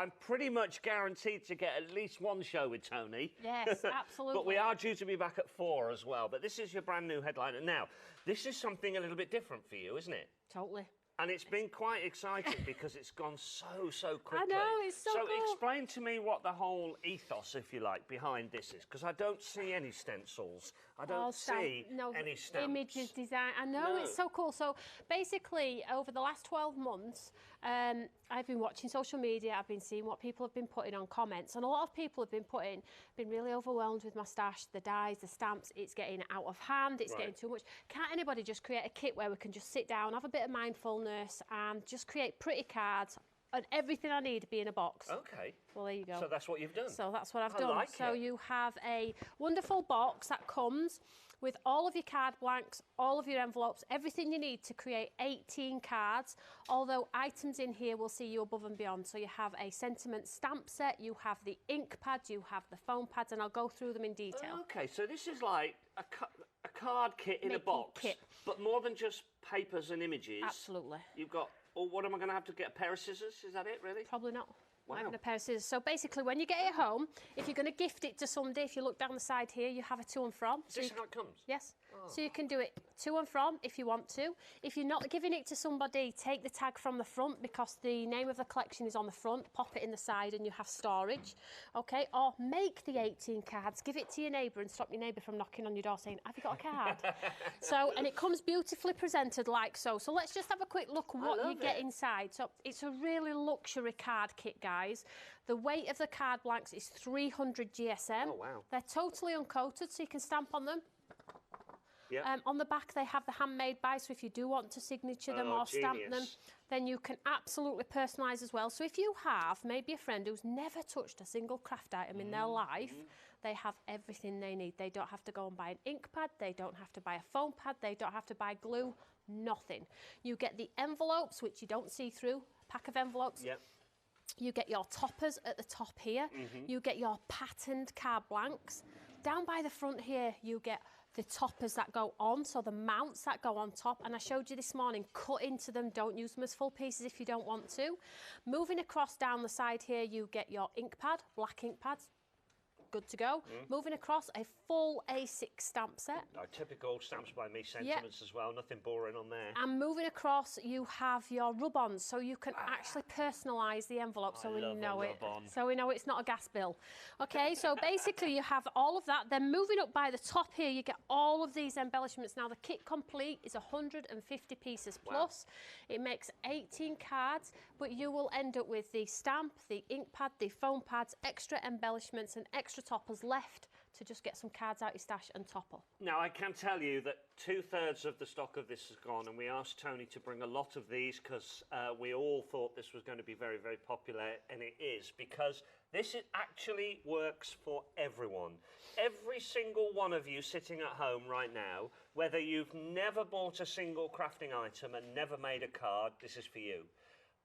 I'm pretty much guaranteed to get at least one show with Toni. Yes, absolutely. But we are due to be back at 4 as well. But this is your brand new headliner. Now, this is something a little bit different for you, isn't it? Totally. And it's been quite exciting because it's gone so quickly. I know, it's so cool. So explain to me what the whole ethos, if you like, behind this is, because I don't see any stencils. I don't see any stamps. Images, design. I know, it's so cool. So basically, over the last 12 months, I've been watching social media. I've been seeing what people have been putting on comments, and a lot of people have been really overwhelmed with my stash, the dies, the stamps. It's getting out of hand. It's getting too much. Can't anybody just create a kit where we can just sit down, have a bit of mindfulness, and just create pretty cards, and everything I need to be in a box? Okay. Well, there you go. So that's what you've done. So that's what I've done. Like so it. you have a wonderful box that comes with all of your card blanks, all of your envelopes, everything you need to create 18 cards, although items in here will see you above and beyond. So you have a sentiment stamp set, you have the ink pads, you have the foam pads, and I'll go through them in detail. Okay, so this is like a card kit in a box, but more than just papers and images. Absolutely. You've got, what am I going to have to get, a pair of scissors? Is that it, really? Probably not. Wow. Having a pair of scissors. So basically, when you get it home, if you're going to gift it to somebody, if you look down the side here, you have a to and from. Is this how it comes? Yes. Oh. So you can do it to and from if you want to. If you're not giving it to somebody, take the tag from the front because the name of the collection is on the front. Pop it in the side and you have storage. Okay. Or make the 18 cards, give it to your neighbour and stop your neighbour from knocking on your door saying, "Have you got a card?" So, and it comes beautifully presented like so. So let's just have a quick look at what you get inside. So it's a really luxury card kit, guys. The weight of the card blanks is 300 GSM. Oh, wow. They're totally uncoated, so you can stamp on them. Yep. On the back, they have the handmade by, so if you do want to signature them or stamp them, then you can absolutely personalise as well. So if you have maybe a friend who's never touched a single craft item in their life, they have everything they need. They don't have to go and buy an ink pad, they don't have to buy a foam pad, they don't have to buy glue, nothing. You get the envelopes, which you don't see through, pack of envelopes. Yep. You get your toppers at the top here. You get your patterned card blanks. Down by the front here, you get the toppers that go on, so the mounts that go on top. And I showed you this morning, cut into them. Don't use them as full pieces if you don't want to. Moving across down the side here, you get your ink pad, black ink pads. Good to go. Moving across, a full A6 stamp set. Typical stamps by me sentiments as well, nothing boring on there. And moving across, you have your rub-ons, so you can actually personalise the envelope so we know it. So we know it's not a gas bill. Okay, so basically you have all of that. Then moving up by the top here, you get all of these embellishments. Now the kit complete is 150 pieces plus. It makes 18 cards, but you will end up with the stamp, the ink pad, the foam pads, extra embellishments and extra toppers left to just get some cards out your stash and top up. Now, I can tell you that 2/3 of the stock of this has gone, and we asked Toni to bring a lot of these because we all thought this was going to be very popular, and it is, because this actually works for everyone. Every single one of you sitting at home right now, whether you've never bought a single crafting item and never made a card, this is for you.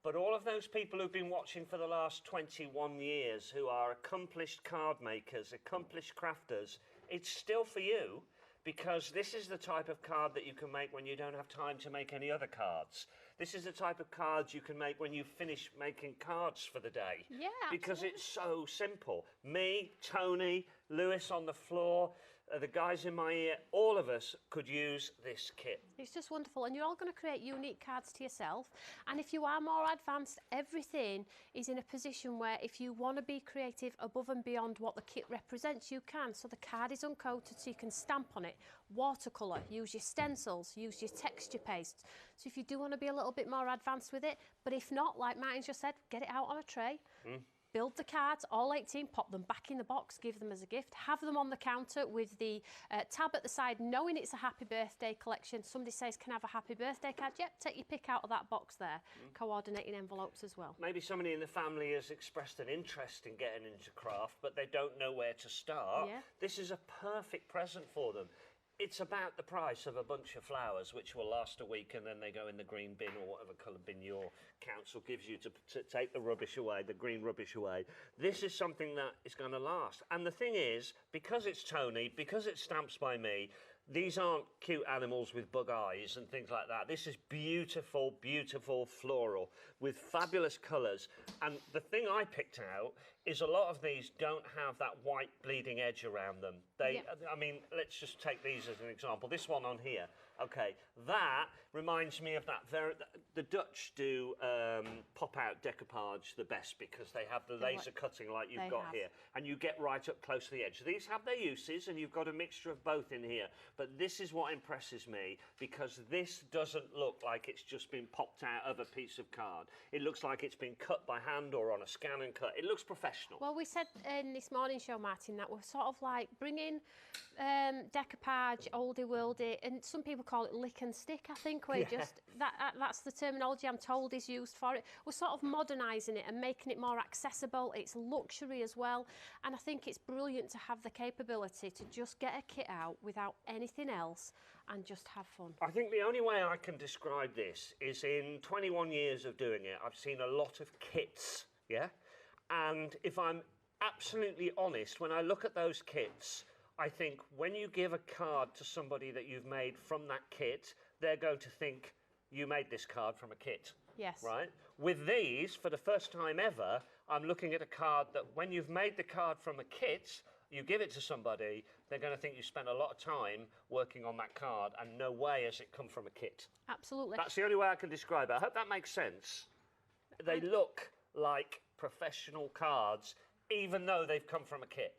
But all of those people who've been watching for the last 21 years, who are accomplished card makers, accomplished crafters, it's still for you, because this is the type of card that you can make when you don't have time to make any other cards. This is the type of cards you can make when you finish making cards for the day. Yeah, because it's so simple. Me, Toni, Lewis on the floor, the guys in my ear, all of us could use this kit. It's just wonderful, and you're all going to create unique cards to yourself. And if you are more advanced, everything is in a position where if you want to be creative above and beyond what the kit represents, you can. So the card is uncoated, so you can stamp on it. Watercolour, use your stencils, use your texture pastes. So if you do want to be a little bit more advanced with it, but if not, like Martin just said, get it out on a tray. Build the cards, all 18, pop them back in the box, give them as a gift, have them on the counter with the tab at the side, knowing it's a happy birthday collection. Somebody says, can I have a happy birthday card? Yep, take your pick out of that box there. Coordinating envelopes as well. Maybe somebody in the family has expressed an interest in getting into craft, but they don't know where to start. This is a perfect present for them. It's about the price of a bunch of flowers, which will last a week, and then they go in the green bin or whatever colour bin your council gives you to take the rubbish away, the green rubbish away. This is something that is going to last. And the thing is, because it's Toni, because it's stamps by me, These aren't cute animals with bug eyes and things like that. This is beautiful, beautiful floral with fabulous colours. And the thing I picked out is a lot of these don't have that white bleeding edge around them. They, I mean, let's just take these as an example. This one on here, okay, that reminds me of that the Dutch do pop-out decoupage the best because they have the laser cutting like you've got here, and you get right up close to the edge. So these have their uses, and you've got a mixture of both in here. But this is what impresses me, because this doesn't look like it's just been popped out of a piece of card. It looks like it's been cut by hand or on a scan and cut. It looks professional. Well, we said in this morning show, Martin, that we're sort of like bringing decoupage, oldie worldy, and some people call it lick and stick, I think, where just that's the terminology I'm told is used for it. We're sort of modernising it and making it more accessible. It's luxury as well, and I think it's brilliant to have the capability to just get a kit out without anything else and just have fun. I think the only way I can describe this is in 21 years of doing it, I've seen a lot of kits, yeah? And if I'm absolutely honest, when I look at those kits, I think when you give a card to somebody that you've made from that kit, they're going to think you made this card from a kit. Yes. Right? With these, for the first time ever, I'm looking at a card that when you've made the card from a kit, you give it to somebody, they're going to think you spent a lot of time working on that card, and no way has it come from a kit. Absolutely. That's the only way I can describe it. I hope that makes sense. They look like professional cards, even though they've come from a kit.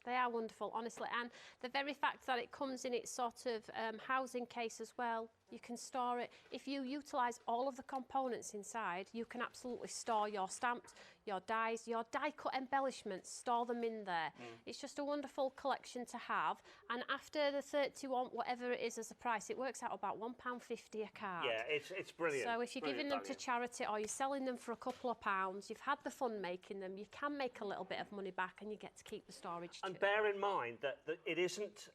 They are wonderful, honestly, and the very fact that it comes in its sort of housing case as well, you can store it. If you utilise all of the components inside, you can absolutely store your stamps, your dies, your die-cut embellishments, store them in there. It's just a wonderful collection to have, and after the 31, whatever it is as a price, it works out about £1.50 a card. Yeah, it's brilliant. So if you're giving them to charity or you're selling them for a couple of pounds, you've had the fun making them, you can make a little bit of money back and you get to keep the storage too. And bear in mind that it isn't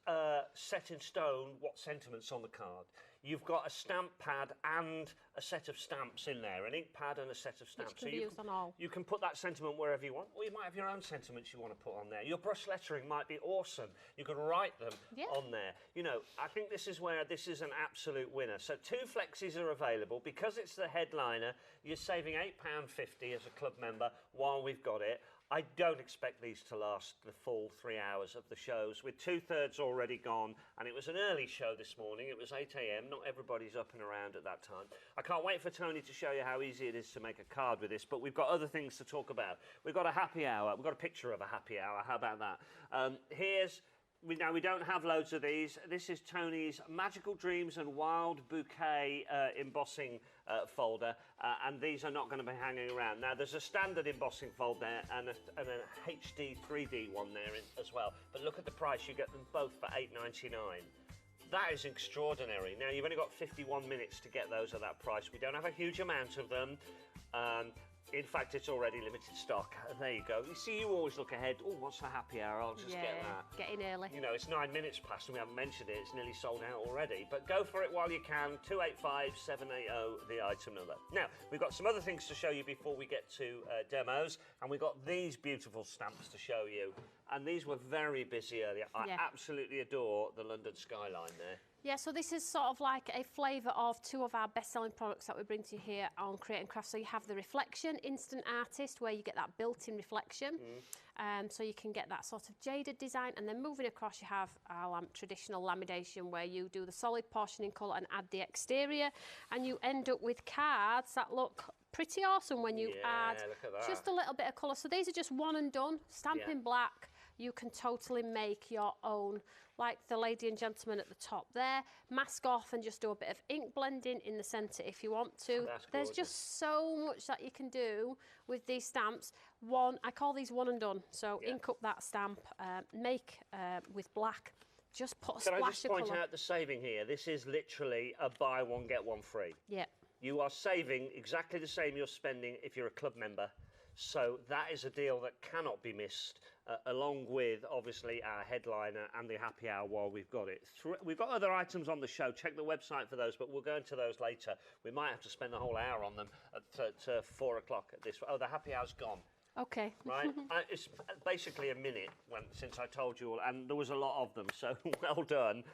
set in stone what sentiment's on the card. You've got a stamp pad and a set of stamps in there, an ink pad and a set of stamps. Which can be used on all. You can put that sentiment wherever you want, or you might have your own sentiments you want to put on there. Your brush lettering might be awesome. You could write them on there. You know, I think this is where this is an absolute winner. So 2 flexis are available. Because it's the headliner, you're saving £8.50 as a club member while we've got it. I don't expect these to last the full 3 hours of the shows, with 2/3 already gone, and it was an early show this morning. It was 8 a.m. Not everybody's up and around at that time. I can't wait for Toni to show you how easy it is to make a card with this, but we've got other things to talk about. We've got a happy hour. We've got a picture of a happy hour. How about that? Now, we don't have loads of these. This is Toni's Magical Dreams and Wild Bouquet embossing folder, and these are not going to be hanging around. Now, there's a standard embossing folder there and a HD 3D one there as well. But look at the price. You get them both for £8.99. That is extraordinary. Now, you've only got 51 minutes to get those at that price. We don't have a huge amount of them. In fact, it's already limited stock. There you go. You see, you always look ahead. Oh, what's the happy hour? I'll just get that. Get in early. You know, it's 9 minutes past and we haven't mentioned it. It's nearly sold out already. But go for it while you can. 285 780, the item number. Now, we've got some other things to show you before we get to demos. And we've got these beautiful stamps to show you. And these were very busy earlier. I absolutely adore the London skyline there. Yeah, so this is sort of like a flavour of 2 of our best-selling products that we bring to you here on Create and Craft. So you have the Reflection Instant Artist, where you get that built-in reflection. So you can get that sort of jaded design. And then moving across, you have our traditional lamination, where you do the solid portion in colour and add the exterior. And you end up with cards that look pretty awesome when you add just a little bit of colour. So these are just one and done, stamp in black. You can totally make your own, like the lady and gentleman at the top there. Mask off and just do a bit of ink blending in the centre if you want to. There's just so much that you can do with these stamps. I call these one and done. So ink up that stamp, make with black. Just put a splash of colour. Can I just point out the saving here? This is literally a buy one, get one free. Yeah. You are saving exactly the same you're spending if you're a club member. So that is a deal that cannot be missed, along with, obviously, our headliner and the happy hour while we've got it. We've got other items on the show. Check the website for those, but we'll go into those later. We might have to spend the whole hour on them at 4 o'clock at this. Oh, the happy hour's gone. Okay. Right? It's basically a minute since I told you all, and there was a lot of them, so well done.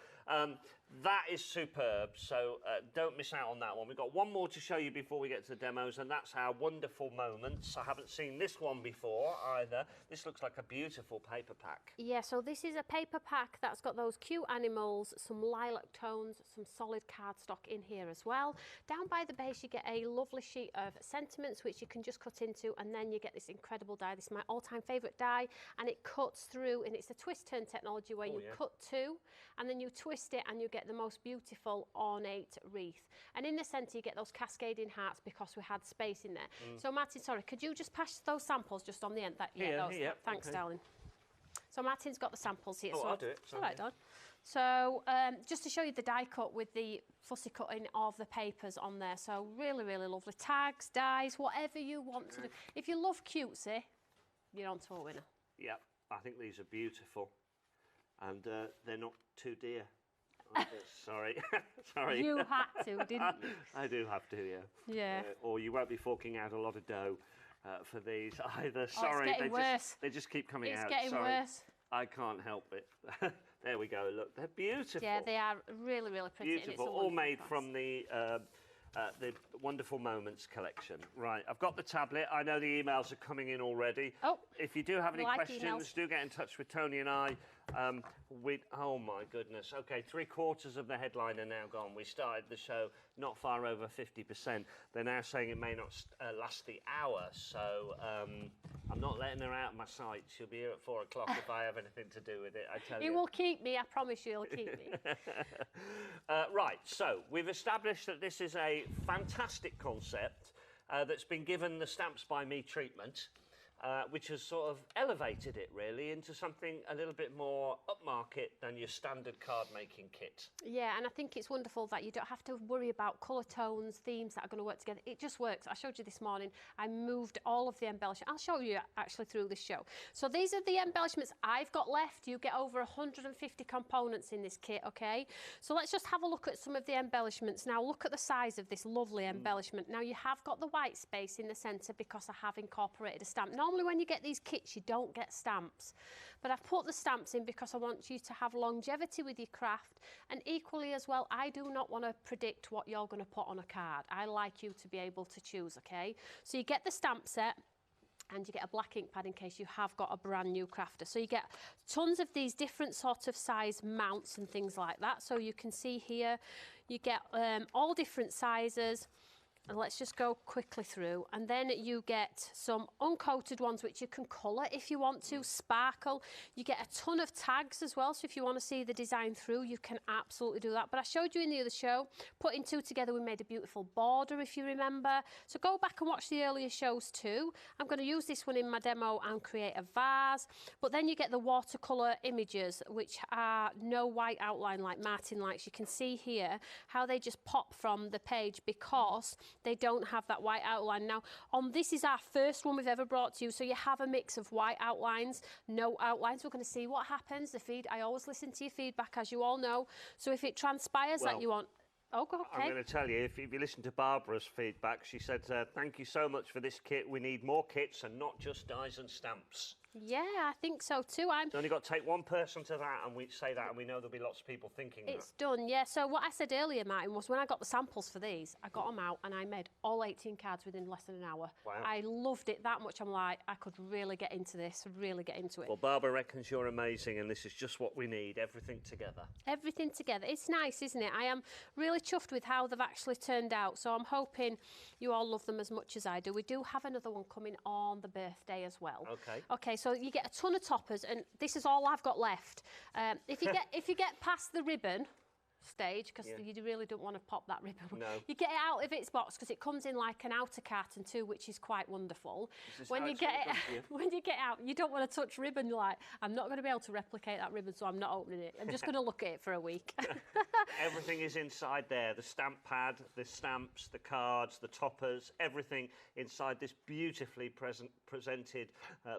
That is superb, so don't miss out on that one. We've got one more to show you before we get to the demos, and that's our Wonderful Moments. I haven't seen this one before either. This looks like a beautiful paper pack. Yeah, so this is a paper pack that's got those cute animals, some lilac tones, some solid cardstock in here as well. Down by the base you get a lovely sheet of sentiments which you can just cut into, and then you get this incredible die. This is my all-time favourite die, and it cuts through, and it's a twist turn technology where you cut two and then you twist it and you get the most beautiful ornate wreath. And in the centre you get those cascading hearts because we had space in there. So Martin, sorry, could you just pass those samples just on the end? Thanks, darling. So Martin's got the samples here. Oh, so I'll do it. All right, Don. So just to show you the die cut with the fussy cutting of the papers on there. So really, really lovely. Tags, dies, whatever you want to do. If you love cutesy, you're on to a winner. Yep, I think these are beautiful. And they're not too dear. Sorry. Sorry. You had to, didn't you? I do have to, yeah. Yeah. Or you won't be forking out a lot of dough for these either. Sorry, it's getting worse. They just keep coming out. It's getting worse. I can't help it. There we go. Look, they're beautiful. Yeah, they are really, really pretty. Beautiful. And all made from the Wonderful Moments collection. Right, I've got the tablet. I know the emails are coming in already. Oh, if you do have any questions, emails. Do get in touch with Tony and I. Oh my goodness. Okay, 3/4 of the headline are now gone. We started the show not far over 50%. They're now saying it may not last the hour, so I'm not letting her out of my sight. She'll be here at 4 o'clock if I have anything to do with it, I tell you. You will keep me, I promise you, you'll keep me. Right, so we've established that this is a fantastic concept that's been given the Stamps by Me treatment. Which has sort of elevated it really into something a little bit more upmarket than your standard card making kit. Yeah, and I think it's wonderful that you don't have to worry about colour tones, themes that are going to work together. It just works. I showed you this morning, I moved all of the embellishment. I'll show you actually through this show. So these are the embellishments I've got left. You get over 150 components in this kit, okay? So let's just have a look at some of the embellishments. Now look at the size of this lovely embellishment. Now you have got the white space in the centre because I have incorporated a stamp. Normally when you get these kits you don't get stamps, but I've put the stamps in because I want you to have longevity with your craft, and equally as well I do not want to predict what you're going to put on a card. I like you to be able to choose, okay? So you get the stamp set and you get a black ink pad in case you have got a brand new crafter. So you get tons of these different sort of size mounts and things like that. So you can see here you get all different sizes. And let's just go quickly through, and then you get some uncoated ones which you can colour if you want to, sparkle. You get a ton of tags as well, so if you want to see the design through you can absolutely do that. But I showed you in the other show, putting two together we made a beautiful border if you remember. So go back and watch the earlier shows too. I'm going to use this one in my demo and create a vase. But then you get the watercolour images which are no white outline like Martin likes. You can see here how they just pop from the page because they don't have that white outline. Now, this is our first one we've ever brought to you, so you have a mix of white outlines, no outlines. We're going to see what happens. I always listen to your feedback, as you all know. So if it transpires that you want... Oh, go okay. I'm going to tell you, if you listen to Barbara's feedback, she said, thank you so much for this kit. We need more kits and not just dies and stamps. Yeah, I think so too. You've only got to take one person to that, and we say that, and we know there'll be lots of people thinking it's done, yeah. So what I said earlier, Martin, was when I got the samples for these, I got them out and I made all 18 cards within less than an hour. Wow. I loved it that much. I'm like, I could really get into this, really get into it. Well, Barbara reckons you're amazing, and this is just what we need, everything together. Everything together. It's nice, isn't it? I am really chuffed with how they've actually turned out, so I'm hoping you all love them as much as I do. We do have another one coming on the birthday as well. Okay. Okay, so you get a ton of toppers, and this is all I've got left. If you get past the ribbon stage, because you really don't want to pop that ribbon. No. You get it out of its box because it comes in like an outer carton too, which is quite wonderful. When you get out, you don't want to touch ribbon. You're like, I'm not going to be able to replicate that ribbon, so I'm not opening it. I'm just going to look at it for a week. Everything is inside there. The stamp pad, the stamps, the cards, the toppers, everything inside this beautifully presented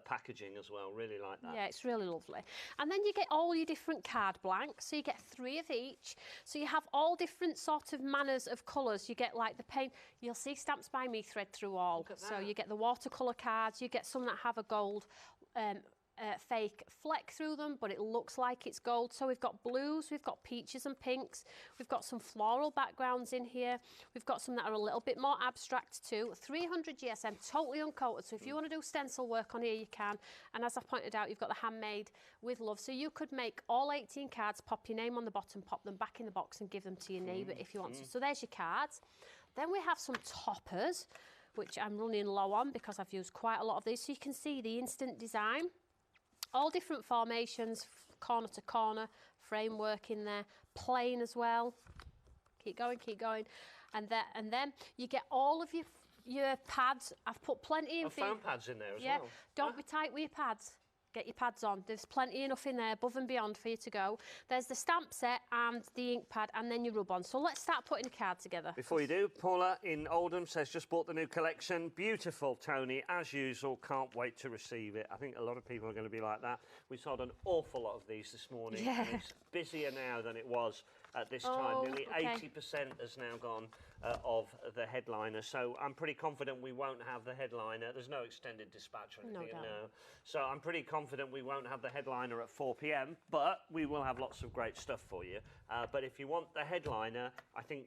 packaging as well. Really like that. Yeah, it's really lovely. And then you get all your different card blanks. So you get 3 of each. So you have all different sort of manners of colours. You get like the paint. You'll see Stamps by Me thread through all. So you get the watercolour cards. You get some that have a gold fake fleck through them, but it looks like it's gold. So we've got blues, we've got peaches and pinks, we've got some floral backgrounds in here, we've got some that are a little bit more abstract too. 300 GSM, totally uncoated, so if you want to do stencil work on here, you can. And as I pointed out, you've got the handmade with love, so you could make all 18 cards, pop your name on the bottom, pop them back in the box and give them to your neighbour if you want to. So there's your cards. Then we have some toppers, which I'm running low on because I've used quite a lot of these. So you can see the instant design, all different formations, corner to corner, framework in there, plain as well. Keep going, keep going. And then you get all of your pads. I've put plenty in. I've found pads in there as well. Don't be tight with your pads. Get your pads on. There's plenty enough in there above and beyond for you to go. There's the stamp set and the ink pad and then your rub on. So let's start putting a card together. Before you do, Paula in Oldham says, just bought the new collection. Beautiful, Tony, as usual. Can't wait to receive it. I think a lot of people are going to be like that. We sold an awful lot of these this morning. Yeah. And it's busier now than it was at this time. Nearly 80% has now gone of the headliner. So I'm pretty confident we won't have the headliner. There's no extended dispatch or anything. No. So I'm pretty confident we won't have the headliner at 4 p.m, but we will have lots of great stuff for you. But if you want the headliner, I think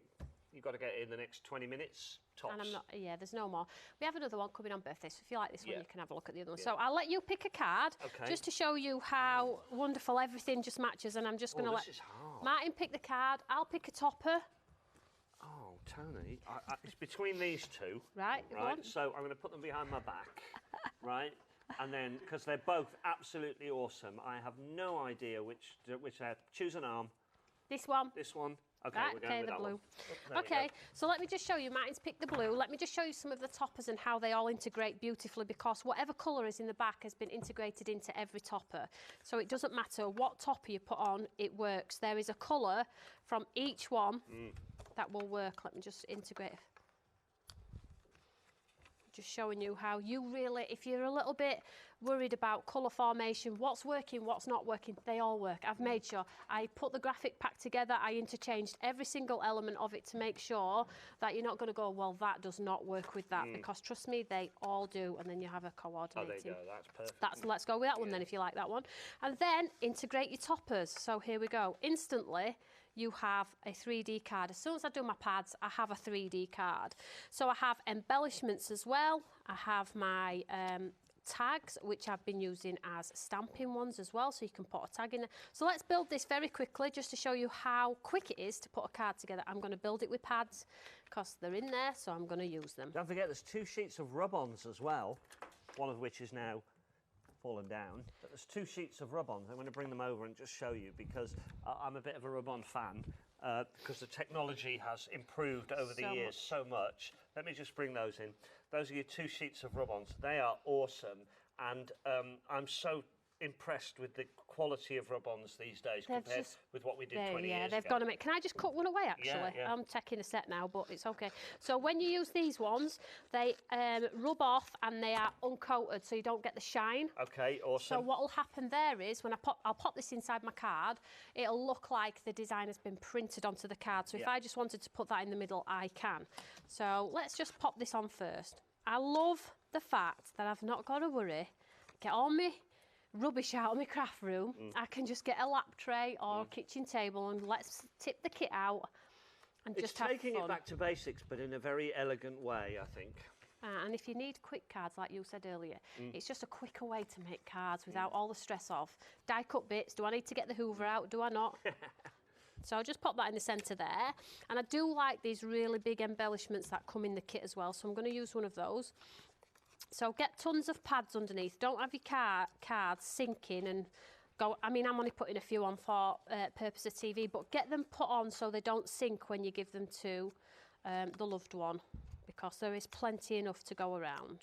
you've got to get it in the next 20 minutes, tops. And I'm not, there's no more. We have another one coming on birthday, so if you like this one, you can have a look at the other one. So I'll let you pick a card, just to show you how wonderful everything just matches, and I'm just going to let Martin pick the card. I'll pick a topper. Oh, Tony, it's between these two. Right. So I'm going to put them behind my back, right? And then, because they're both absolutely awesome, I have no idea which choose an arm. This one. This one. Okay, right, we're going with the that blue. One. Okay, so let me just show you. Martin's picked the blue. Let me just show you some of the toppers and how they all integrate beautifully, because whatever colour is in the back has been integrated into every topper. So it doesn't matter what topper you put on, it works. There is a colour from each one that will work. Let me just integrate. Just showing you how you really, if you're a little bit worried about colour formation, what's working, what's not working, they all work. I've made sure I put the graphic pack together, I interchanged every single element of it to make sure that you're not going to go, well, that does not work with that, because trust me, they all do, and then you have a coordinating. Oh, there you go, that's perfect. Let's go with that one then, if you like that one. And then integrate your toppers. So here we go. Instantly, you have a 3D card. As soon as I do my pads, I have a 3D card. So I have embellishments as well. I have my tags, which I've been using as stamping ones as well, so you can put a tag in there. So let's build this very quickly, just to show you how quick it is to put a card together. I'm going to build it with pads, because they're in there, so I'm going to use them. Don't forget, there's 2 sheets of rub-ons as well, one of which is now fallen down, but there's 2 sheets of rub-ons. I'm going to bring them over and just show you, because I'm a bit of a rub-on fan, because the technology has improved over the years so much. Let me just bring those in. Those are your 2 sheets of rub-ons. They are awesome, and I'm so impressed with the quality of rub-ons these days compared with what we did 20 years ago. They've got them. Can I just cut one away, actually? Yeah. I'm taking a set now, but it's okay. So when you use these ones, they rub off and they are uncoated, so you don't get the shine. Okay, awesome. So what will happen there is, when I'll pop this inside my card, it'll look like the design has been printed onto the card. So if I just wanted to put that in the middle, I can. So let's just pop this on first. I love the fact that I've not got to worry, get all my rubbish out of my craft room. I can just get a lap tray or a kitchen table and let's tip the kit out and just have fun. It's taking it back to basics, but in a very elegant way, I think. And if you need quick cards, like you said earlier, it's just a quicker way to make cards without all the stress of die cut bits. Do I need to get the Hoover out? Do I not? So I'll just pop that in the centre there. And I do like these really big embellishments that come in the kit as well, so I'm going to use one of those. So get tons of pads underneath. Don't have your cards sinking and go. I mean, I'm only putting a few on for purpose of TV, but get them put on so they don't sink when you give them to the loved one, because there is plenty enough to go around.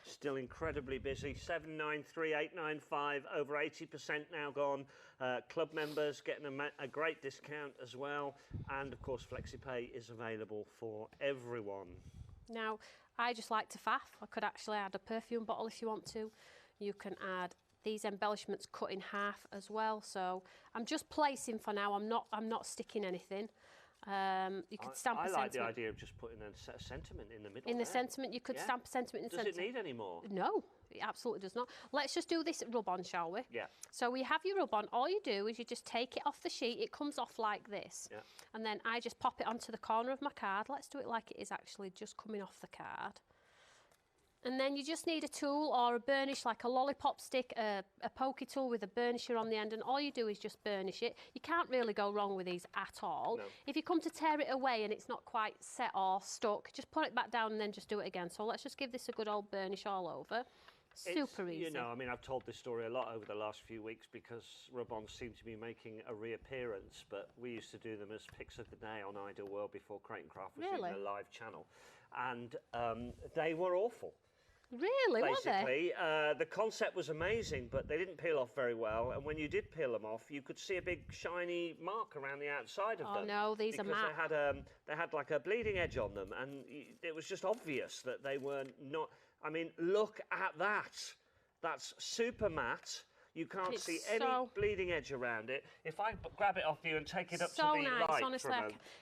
Still incredibly busy. 793,895, over 80% now gone. Club members getting a great discount as well, and of course FlexiPay is available for everyone. Now, I just like to faff. I could actually add a perfume bottle if you want to. You can add these embellishments cut in half as well. So I'm just placing for now. I'm not sticking anything. You could stamp a sentiment. I like the idea of just putting a sentiment in the middle. In the sentiment, you could stamp a sentiment in the centre. Does it need any more? No, It absolutely does not. Let's just do this rub-on, shall we? Yeah. So we have your rub-on. All you do is you just take it off the sheet. It comes off like this. Yeah. And then I just pop it onto the corner of my card. Let's do it like it is actually just coming off the card. And then you just need a tool or a burnish, like a lollipop stick, a pokey tool with a burnisher on the end, and all you do is just burnish it. You can't really go wrong with these at all. No. If you come to tear it away and it's not quite set or stuck, just put it back down and then just do it again. So let's just give this a good old burnish all over. Super easy. You know, I mean, I've told this story a lot over the last few weeks because rub-ons seem to be making a reappearance, but we used to do them as picks of the day on Ideal World before Crate and Craft was in a live channel, and they were awful. Really, basically, the concept was amazing, but they didn't peel off very well. And when you did peel them off, you could see a big shiny mark around the outside of them. Oh no, these are matte. They had like a bleeding edge on them, and it was just obvious that they were not. I mean, look at that. That's super matte. You can't see any bleeding edge around it. If I grab it off you and take it up to the light, honestly,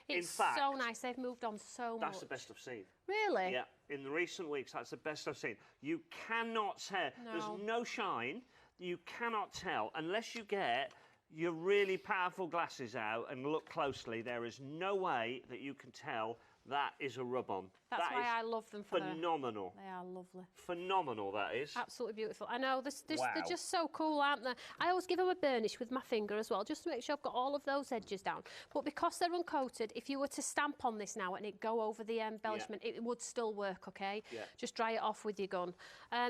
it's so nice. They've moved on so much. That's the best I've seen. Really? Yeah. In the recent weeks, that's the best I've seen. You cannot tell. No. There's no shine. You cannot tell unless you get your really powerful glasses out and look closely. There is no way that you can tell that is a rub-on. That's why I love them for phenomenal. They are lovely. Phenomenal, that is. Absolutely beautiful. I know, they're Wow. just so cool, aren't they? I always give them a burnish with my finger as well, just to make sure I've got all of those edges down. But because they're uncoated, if you were to stamp on this now and it go over the embellishment, it would still work, okay? Yeah. Just dry it off with your gun.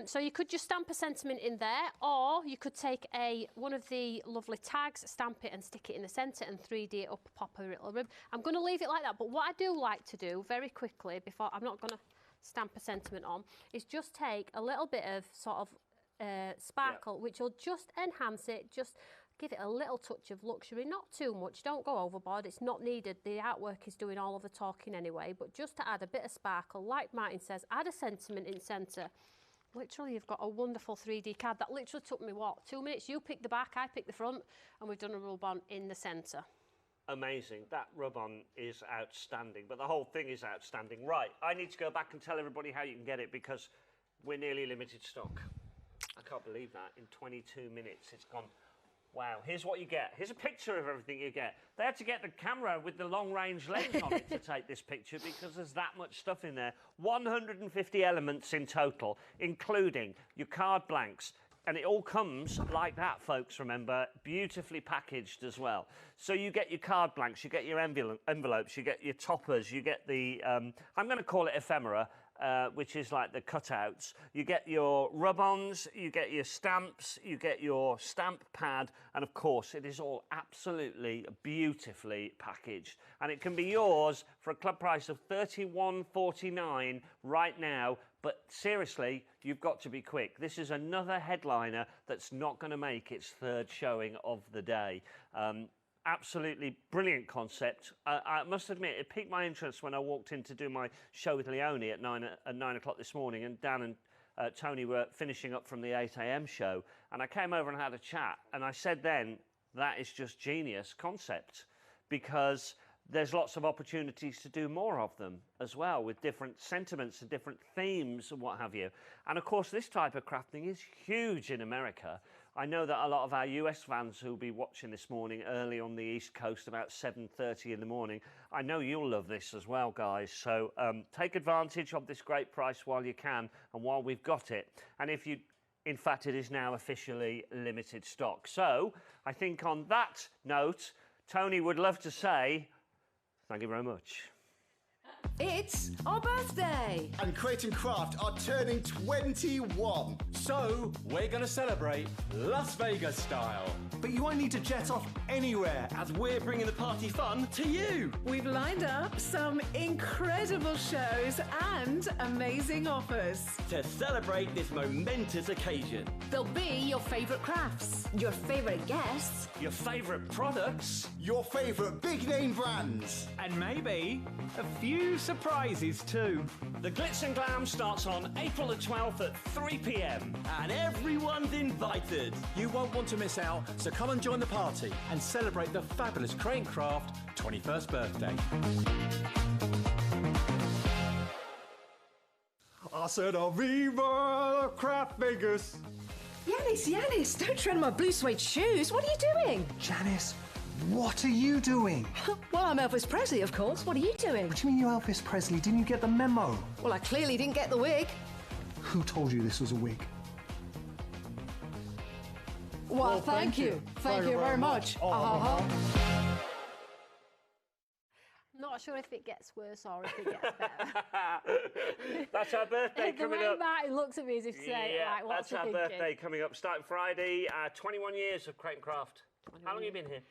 So you could just stamp a sentiment in there, or you could take one of the lovely tags, stamp it and stick it in the centre and 3D it up, pop a little rib. I'm going to leave it like that, but what I do like to do very quickly, before I'm not going to stamp a sentiment on, is just take a little bit of sort of sparkle, which will just enhance it, just give it a little touch of luxury, not too much, don't go overboard, it's not needed, the artwork is doing all of the talking anyway, but just to add a bit of sparkle, like Martin says, add a sentiment in centre. Literally, you've got a wonderful 3D card. That literally took me, 2 minutes? You pick the back, I pick the front, and we've done a rub-on in the centre. Amazing. That rub-on is outstanding, but the whole thing is outstanding. Right, I need to go back and tell everybody how you can get it because we're nearly limited stock. I can't believe that. In 22 minutes, it's gone. Wow, here's what you get. Here's a picture of everything you get. They had to get the camera with the long-range lens on it to take this picture because there's that much stuff in there. 150 elements in total, including your card blanks. And it all comes like that, folks, remember, beautifully packaged as well. So you get your card blanks, you get your envelopes, you get your toppers, you get the, I'm going to call it ephemera, which is like the cutouts. You get your rub-ons, you get your stamps, you get your stamp pad, and of course it is all absolutely beautifully packaged. And it can be yours for a club price of $31.49 right now. But seriously, you've got to be quick. This is another headliner that's not going to make its third showing of the day. Absolutely brilliant concept. I must admit, it piqued my interest when I walked in to do my show with Leonie at 9 o'clock this morning, and Dan and Toni were finishing up from the 8 a.m. show, and I came over and had a chat, and I said then, that is just genius concept, because there's lots of opportunities to do more of them as well, with different sentiments and different themes and what have you. And of course, this type of crafting is huge in America. I know that a lot of our US fans who'll be watching this morning early on the East Coast about 7:30 in the morning, I know you'll love this as well, guys. So take advantage of this great price while you can and while we've got it. And if you, in fact, it is now officially limited stock. So I think on that note, Toni would love to say, thank you very much. It's our birthday! And Crate and Craft are turning 21. So, we're going to celebrate Las Vegas style. But you won't need to jet off anywhere, As we're bringing the party fun to you. We've lined up some incredible shows and amazing offers. To celebrate this momentous occasion. There'll be your favourite crafts, your favourite guests, Your favourite products. your favourite big name brands. And maybe a few surprises too. The Glitz and Glam starts on April the 12th at 3 p.m. And everyone's invited. You won't want to miss out, so come and join the party and celebrate the fabulous Crate and Craft 21st birthday. I said, Viva craft, Vegas. Yanis, don't tread on my blue suede shoes. What are you doing? Janice, what are you doing? Well, I'm Elvis Presley, of course. What are you doing? What do you mean you're Elvis Presley? Didn't you get the memo? Well, I clearly didn't get the wig. Who told you this was a wig? Well, thank you. Thank you very much. Not sure if it gets worse or if it gets better. That's our birthday The coming way up. Martin looks at me as if to say, Yeah, right, what's that's he our thinking? birthday coming up. Starting Friday, 21 years of Crate and Craft. How long have you been here?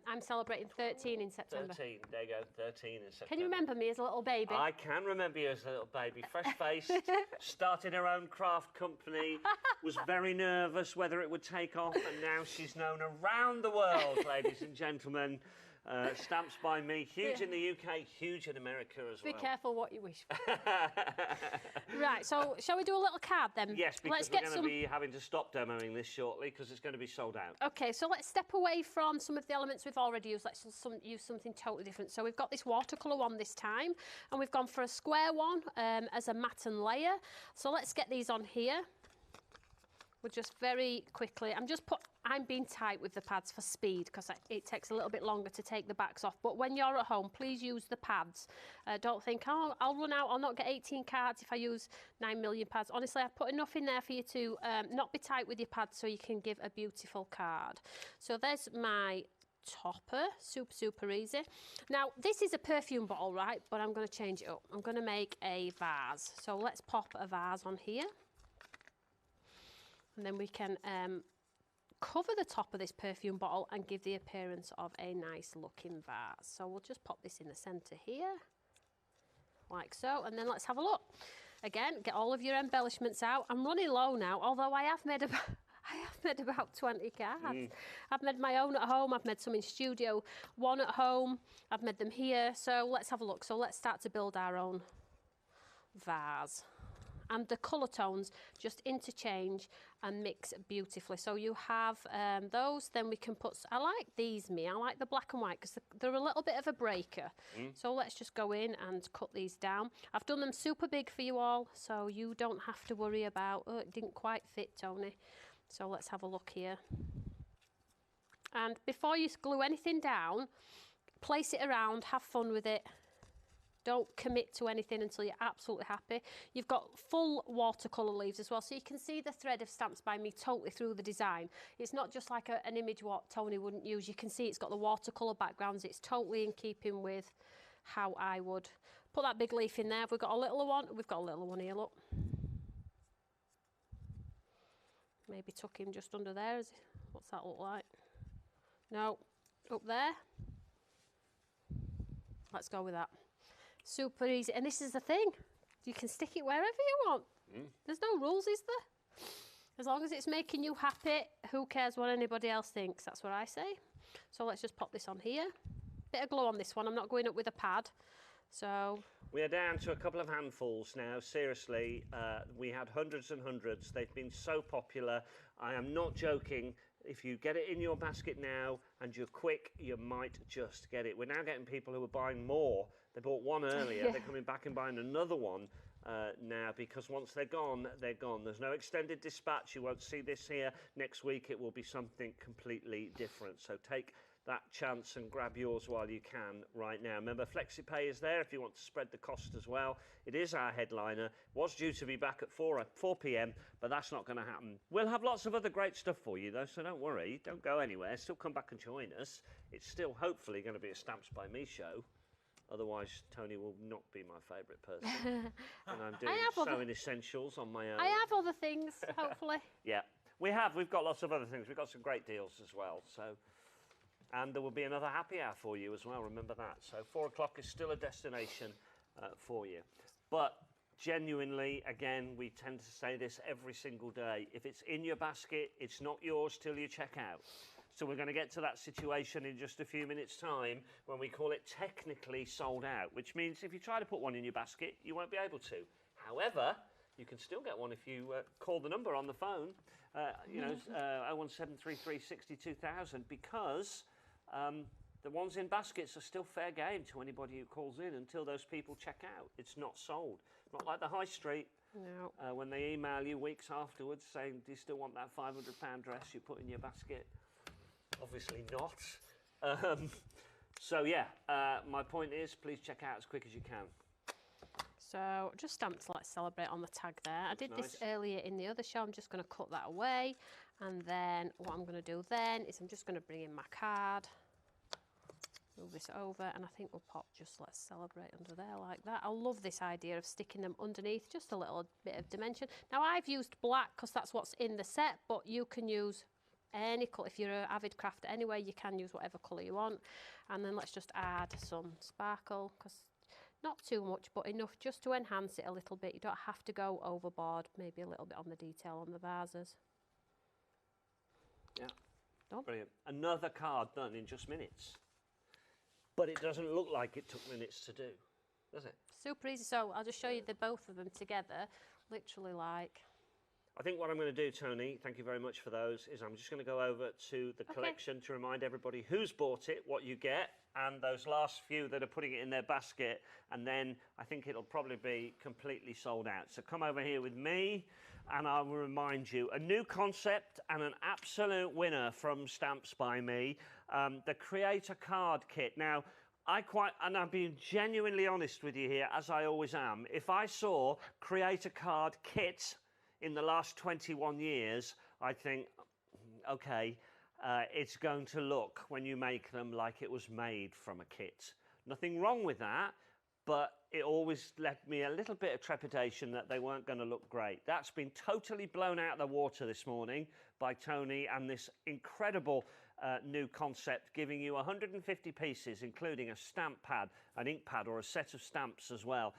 I'm celebrating 13 in September. 13, there you go, 13 in September. Can you remember me as a little baby? I can remember you as a little baby, fresh-faced, started her own craft company, was very nervous whether it would take off, and now she's known around the world, ladies and gentlemen. Stamps by me, huge in the UK, huge in America as well. Be careful what you wish for. Right, so shall we do a little card then? Yes, because let's we're get going to be having to stop demoing this shortly because it's going to be sold out. Okay, so let's step away from some of the elements we've already used. Let's use something totally different. So we've got this watercolour one this time, and we've gone for a square one as a matte and layer. So let's get these on here. We'll just very quickly, I'm being tight with the pads for speed because it takes a little bit longer to take the backs off. But when you're at home, please use the pads. Don't think, oh, I'll run out, I'll not get 18 cards if I use 9 million pads. Honestly, I've put enough in there for you to not be tight with your pads so you can give a beautiful card. So there's my topper, super easy. Now, this is a perfume bottle, right? But I'm going to change it up. I'm going to make a vase. So let's pop a vase on here. And then we can cover the top of this perfume bottle and give the appearance of a nice looking vase. So we'll just pop this in the centre here, like so, and then let's have a look. Again, get all of your embellishments out. I'm running low now, although I have made about 20 cards. I've made my own at home, I've made some in Studio One at home, I've made them here, so let's have a look. So let's start to build our own vase. And the colour tones just interchange and mix beautifully. So you have those, then we can put, I like these, I like the black and white because they're a little bit of a breaker. So let's just go in and cut these down. I've done them super big for you all, so you don't have to worry about, oh, it didn't quite fit, Tony. So let's have a look here. And before you glue anything down, place it around, have fun with it. Don't commit to anything until you're absolutely happy. You've got full watercolour leaves as well, so you can see the thread of Stamps by Me totally through the design. It's not just like an image what Tony wouldn't use. You can see it's got the watercolour backgrounds. It's totally in keeping with how I would. Put that big leaf in there. Have we got a little one? We've got a little one here, look. Maybe tuck him just under there. What's that look like? No, up there. Let's go with that. Super easy, and this is the thing, you can stick it wherever you want. There's no rules, is there? As long as it's making you happy, who cares what anybody else thinks? That's what I say. So let's just pop this on here. Bit of glue on this one, I'm not going up with a pad. So we are down to a couple of handfuls now, seriously. We had hundreds and hundreds. They've been so popular. I am not joking. If you get it in your basket now and you're quick, you might just get it. We're now getting people who are buying more. They bought one earlier. They're coming back and buying another one now because once they're gone, they're gone. There's no extended dispatch. You won't see this here. Next week, it will be something completely different. So take that chance and grab yours while you can right now. Remember, FlexiPay is there if you want to spread the cost as well. It is our headliner. Was due to be back at 4 p.m, but that's not going to happen. We'll have lots of other great stuff for you, though, so don't worry. Don't go anywhere. Still come back and join us. It's still hopefully going to be a Stamps by Me show. Otherwise, Toni will not be my favourite person. And I'm doing sewing essentials on my own. I have other things, hopefully. Yeah, we've got lots of other things. We've got some great deals as well. So. And there will be another happy hour for you as well, remember that. So 4 o'clock is still a destination for you. But genuinely, again, we tend to say this every single day. If it's in your basket, it's not yours till you check out. So we're going to get to that situation in just a few minutes' time when we call it technically sold out, which means if you try to put one in your basket, you won't be able to. However, you can still get one if you call the number on the phone, 01733 62000, because the ones in baskets are still fair game to anybody who calls in until those people check out. It's not sold. Not like the high street. No. When they email you weeks afterwards saying, do you still want that £500 dress you put in your basket? Obviously not. So yeah, my point is, please check out as quick as you can. So just stamped Let's Celebrate on the tag there. I did this nice. earlier in the other show. I'm just going to cut that away. And then what I'm going to do then is I'm just going to bring in my card. Move this over, and I think we'll pop just Let's Celebrate under there like that. I love this idea of sticking them underneath, just a little bit of dimension. Now I've used black because that's what's in the set, but you can use any colour. If you're an avid crafter anyway, you can use whatever colour you want. And then let's just add some sparkle, because not too much, but enough just to enhance it a little bit. You don't have to go overboard, maybe a little bit on the detail on the vases. Yeah, Done. brilliant. Another card done in just minutes. But it doesn't look like it took minutes to do, does it? Super easy. So I'll just show you the both of them together, literally like. I think what I'm going to do, Toni, thank you very much for those, is I'm just going to go over to the collection to remind everybody who's bought it, what you get, and those last few that are putting it in their basket, and then I think it'll probably be completely sold out. So come over here with me, and I will remind you, a new concept and an absolute winner from Stamps by Me, the Creator Card Kit. Now, and I'm being genuinely honest with you here, as I always am, if I saw Creator Card Kit in the last 21 years, I'd think, okay, it's going to look, when you make them, like it was made from a kit. Nothing wrong with that, but it always left me a little bit of trepidation that they weren't going to look great. That's been totally blown out of the water this morning by Toni and this incredible new concept, giving you 150 pieces, including a stamp pad, an ink pad, or a set of stamps as well,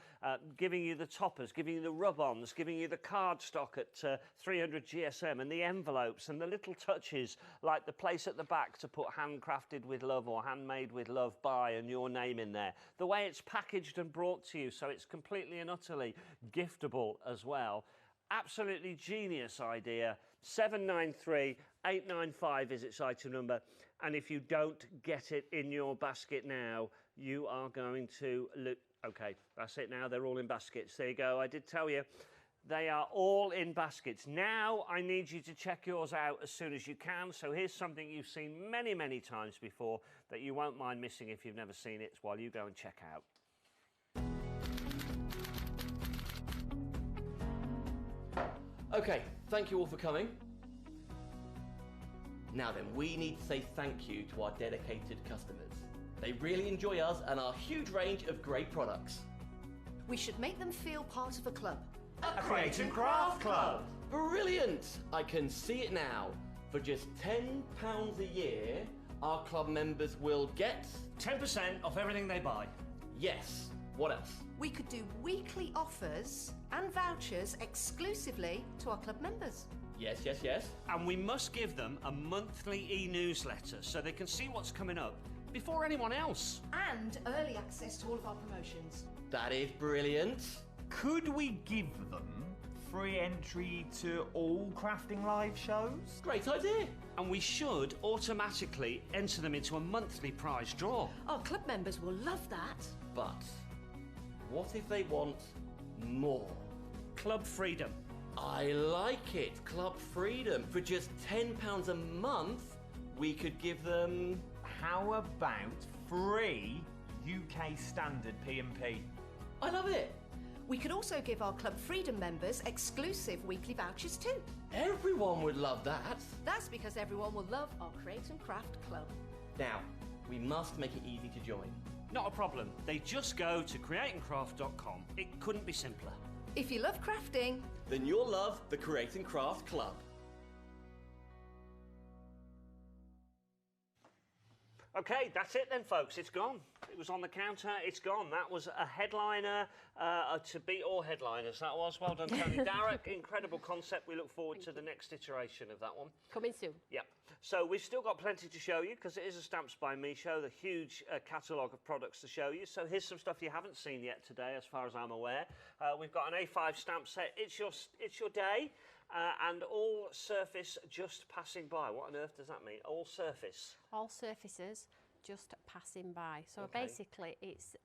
giving you the toppers, giving you the rub-ons, giving you the cardstock at 300 GSM, and the envelopes and the little touches like the place at the back to put handcrafted with love or handmade with love by and your name in there. The way it's packaged and brought to you, so it's completely and utterly giftable as well. Absolutely genius idea. 793-895 is its item number, and if you don't get it in your basket now, you are going to look. Okay, that's it now. They're all in baskets. There you go. I did tell you. They are all in baskets. Now I need you to check yours out as soon as you can. So here's something you've seen many, many times before that you won't mind missing if you've never seen it while you go and check out. Okay, thank you all for coming. Now then, we need to say thank you to our dedicated customers. They really enjoy us and our huge range of great products. We should make them feel part of a club. A Create and Craft Club! Brilliant! I can see it now. For just £10 a year, our club members will get 10% off everything they buy. Yes. What else? We could do weekly offers and vouchers exclusively to our club members. Yes, yes, yes. And we must give them a monthly e-newsletter so they can see what's coming up before anyone else. And early access to all of our promotions. That is brilliant. Could we give them free entry to all Crafting Live shows? Great idea. And we should automatically enter them into a monthly prize draw. Our club members will love that. But what if they want more? Club Freedom. I like it. Club Freedom. For just £10 a month, we could give them... How about free UK standard P&P? I love it. We could also give our Club Freedom members exclusive weekly vouchers too. Everyone would love that. That's because everyone will love our Create and Craft Club. Now, we must make it easy to join. Not a problem. They just go to createandcraft.com. It couldn't be simpler. If you love crafting, then you'll love the Create and Craft Club. Okay, that's it then, folks. It's gone. It was on the counter. It's gone. That was a headliner to beat all headliners. That was. Well done, Toni. Darrick, incredible concept. We look forward to the next iteration of that one. Coming soon. Yeah. So we've still got plenty to show you because it is a Stamps by Me show, the huge catalogue of products to show you. So here's some stuff you haven't seen yet today, as far as I'm aware. We've got an A5 stamp set. It's your day. And all surface just passing by. What on earth does that mean? All surface? All surfaces just passing by. So Okay. basically it's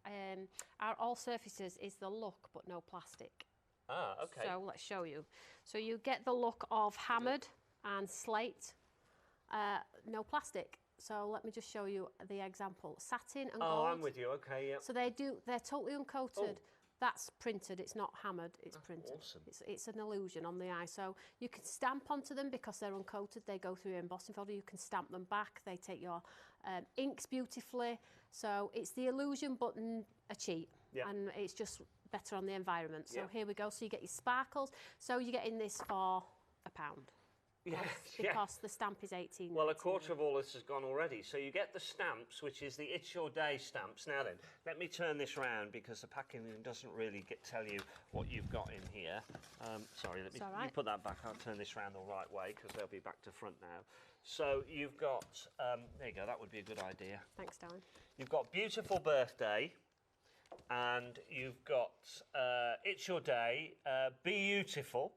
our all surfaces is the look but no plastic. Ah, okay. So let's show you. So you get the look of hammered and slate, no plastic. So let me just show you the example. Satin and gold. Oh, I'm with you. Okay, yeah. So they're totally uncoated. Oh. That's printed, it's not hammered, it's printed. Awesome. It's an illusion on the eye. So you can stamp onto them because they're uncoated. They go through your embossing folder. You can stamp them back. They take your inks beautifully. So it's the illusion, but a cheat. Yeah. And it's just better on the environment. So here we go. So you get your sparkles. So you're getting this for £1. Yeah, because the stamp is 18. Well, a quarter of all this has gone already. So you get the stamps, which is the It's Your Day stamps. Now then, let me turn this round because the packing doesn't really tell you what you've got in here. Sorry, let me you put that back. I'll turn this round the right way because they'll be back to front now. So you've got, there you go, that would be a good idea. Thanks, darling. You've got Beautiful Birthday, and you've got It's Your Day, Be Beautiful.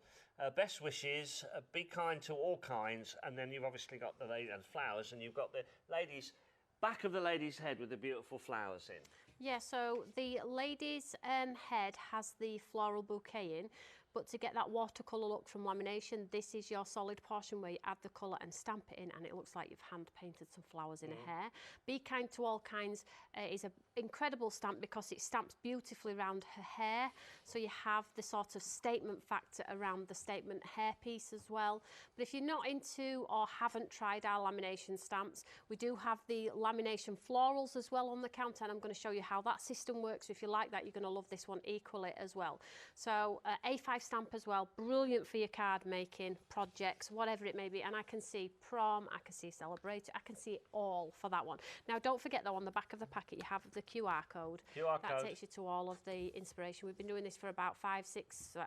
Best wishes, be kind to all kinds, and then you've obviously got the flowers, and you've got the ladies, back of the lady's head with the beautiful flowers in. Yeah, so the lady's head has the floral bouquet in, but to get that watercolour look from lamination, this is your solid portion where you add the colour and stamp it in, and it looks like you've hand painted some flowers in a hair. Be Kind to All Kinds is an incredible stamp because it stamps beautifully around her hair, so you have the sort of statement factor around the statement hairpiece as well. But if you're not into or haven't tried our lamination stamps, we do have the lamination florals as well on the counter, and I'm going to show you how that system works. So if you like that, you're going to love this one equally as well. So A5 stamp as well, brilliant for your card making projects, whatever it may be. And I can see prom, I can see celebrate, I can see it all for that one. Now don't forget though, on the back of the packet you have the QR code. That takes you to all of the inspiration. We've been doing this for about 5, 6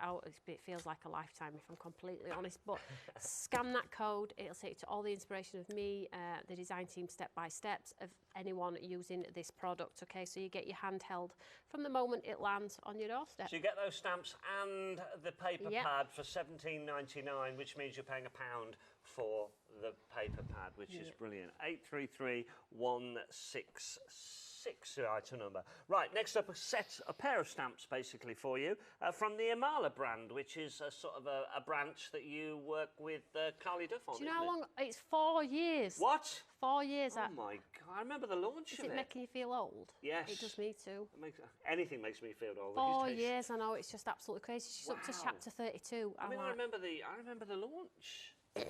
it feels like a lifetime if I'm completely honest, but scan that code, it'll take you to all the inspiration of me, the design team, step by steps of anyone using this product. Okay, so you get your handheld from the moment it lands on your doorstep. So you get those stamps and the paper pad for $17.99, which means you're paying £1 for the paper pad, which is brilliant. 833166, the item number. Right, next up, a pair of stamps basically for you from the Imala brand, which is a sort of a branch that you work with Carly Duff on. Do you know how long? It's 4 years. What? 4 years. Oh my God, I remember the launch of it. Is it making you feel old? Yes. It does me too. Anything makes me feel old. 4 years, I know, it's just absolutely crazy. She's up to chapter 32. I remember the launch. I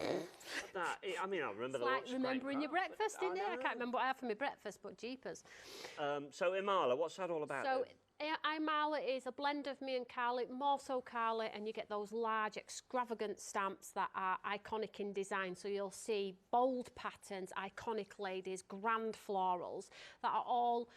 remember the like launch. Remembering your breakfast, isn't it? I can't remember what I had for my breakfast, but jeepers. So Imala, what's that all about? So Imala is a blend of me and Carly, more so Carly, and you get those large, extravagant stamps that are iconic in design. So you'll see bold patterns, iconic ladies, grand florals that are all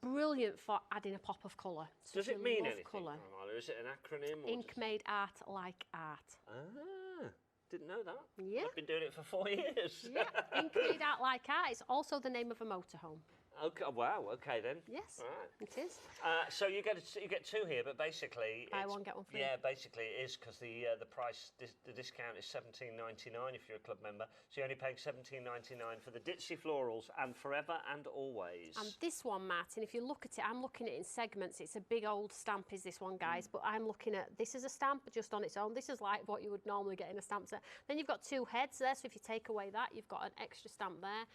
brilliant for adding a pop of colour. So does it mean anything, colour. Imala? Is it an acronym? Or Ink made art like art. Ah, didn't know that. Yeah. I've been doing it for 4 years. Yeah, Ink made art like art. It's also the name of a motorhome. Okay, wow, okay then. Yes, right. it is. So you get two here, but basically buy one get one free. Yeah, basically it is because the price, the discount is $17.99 if you're a club member. So you're only paying $17.99 for the ditzy florals and forever and always. And this one, Martin, if you look at it, I'm looking at it in segments. It's a big old stamp, is this one, guys? But I'm looking at this as a stamp just on its own. This is like what you would normally get in a stamp set. Then you've got 2 heads there, so if you take away that, you've got an extra stamp there.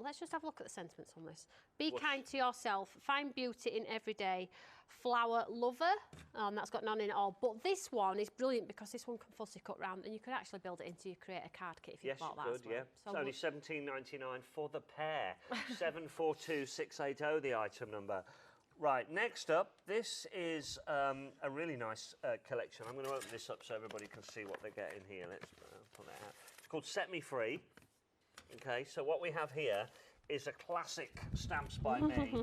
Let's just have a look at the sentiments on this. Be kind to yourself. Find beauty in every day. Flower lover. That's got none in it all. But this one is brilliant because this one can fussy cut round, and you could actually build it into your creator card kit if you bought that as well. Yeah. So it's only $17.99 for the pair. 742680, the item number. Right, next up, this is a really nice collection. I'm going to open this up so everybody can see what they're getting here. Let's pull that out. It's called Set Me Free. Okay, so what we have here is a classic stamps by me,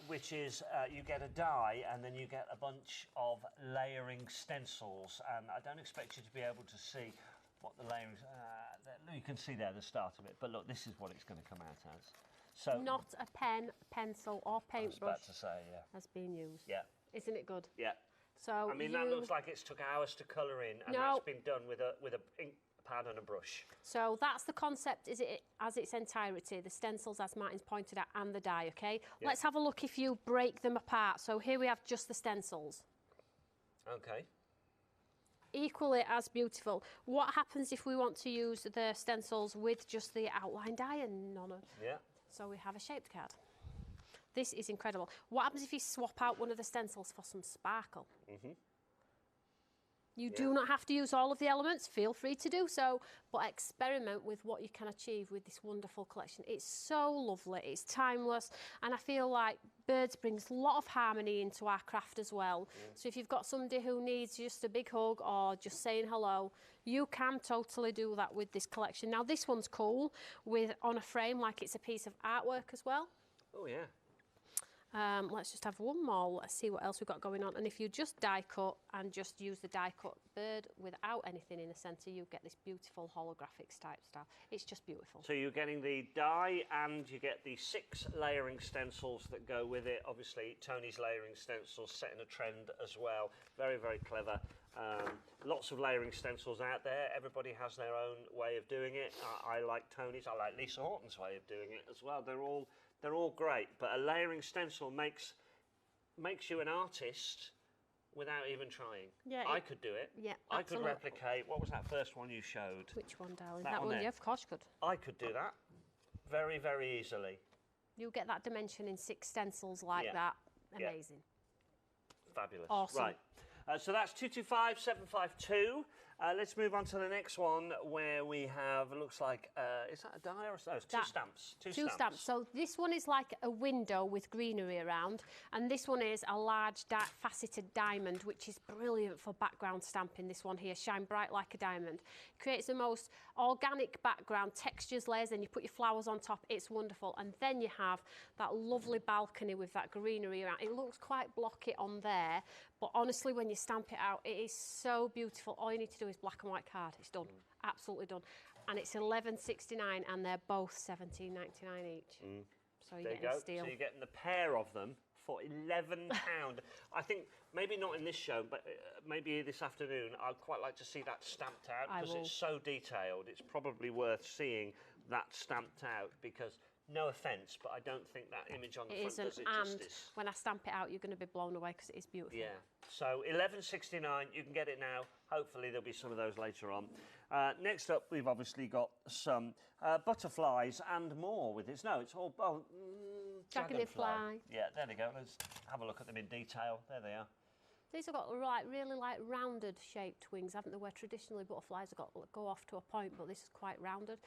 which is you get a die and then you get a bunch of layering stencils. And I don't expect you to be able to see what the layering you can see there the start of it, but look, this is what it's going to come out as. So not a pen, pencil or paintbrush I was about to say, has been used. Yeah. Isn't it good? Yeah. So I mean, that looks like it's took hours to colour in, and that's been done with a ink pad and a brush. So that's the concept, is it as its entirety, the stencils as Martin's pointed out and the die, okay? Let's have a look if you break them apart. So here we have just the stencils. Okay. equally as beautiful. What happens if we want to use the stencils with just the outline die and none of? Yeah. So we have a shaped card. This is incredible. What happens if you swap out one of the stencils for some sparkle? You do not have to use all of the elements, feel free to do so, but experiment with what you can achieve with this wonderful collection. It's so lovely, it's timeless, and I feel like birds brings a lot of harmony into our craft as well. So if you've got somebody who needs just a big hug or just saying hello, you can totally do that with this collection. Now this one's cool, with on a frame like it's a piece of artwork as well. Oh yeah. Let's just have one more. Let's see what else we've got going on. And if you just die cut and just use the die cut bird without anything in the centre, you get this beautiful holographics type style. It's just beautiful. So you're getting the die and you get the 6 layering stencils that go with it. Obviously, Toni's layering stencils setting a trend as well. Very, very clever. Lots of layering stencils out there. Everybody has their own way of doing it. I like Toni's. I like Lisa Horton's way of doing it as well. They're all great, but a layering stencil makes you an artist without even trying. Yeah, I could do it. Yeah, I absolutely. could replicate. What was that first one you showed? Which one, darling? That That one one, there. yeah, of course you could. I could do that very, very easily. You'll get that dimension in 6 stencils like that. Yeah. Amazing. Fabulous. Awesome. Right. So that's 225752. Let's move on to the next one where we have, it looks like, is that a die or no, it's 2 stamps. Two stamps. So this one is like a window with greenery around, and this one is a large faceted diamond, which is brilliant for background stamping. This one here, shine bright like a diamond. Creates the most organic background, textures, layers, and you put your flowers on top. It's wonderful. And then you have that lovely balcony with that greenery around. It looks quite blocky on there, but honestly, when you stamp it out, it is so beautiful. All you need to do is black and white card. It's done. Absolutely done. And it's $11.69, and they're both $17.99 each. So you're getting a steal. So you're getting the pair of them for £11. I think maybe not in this show, but maybe this afternoon. I'd quite like to see that stamped out because it's so detailed. It's probably worth seeing that stamped out because. No offence, but I don't think that image on the front does it and justice. when I stamp it out, you're going to be blown away because it is beautiful. Yeah, so $11.69, you can get it now. Hopefully there'll be some of those later on. Next up, we've obviously got some butterflies and more with this. No, it's all dragonfly. Yeah, there they go. Let's have a look at them in detail. There they are. These have got really rounded shaped wings, haven't they? Where traditionally butterflies have got go off to a point, but this is quite rounded.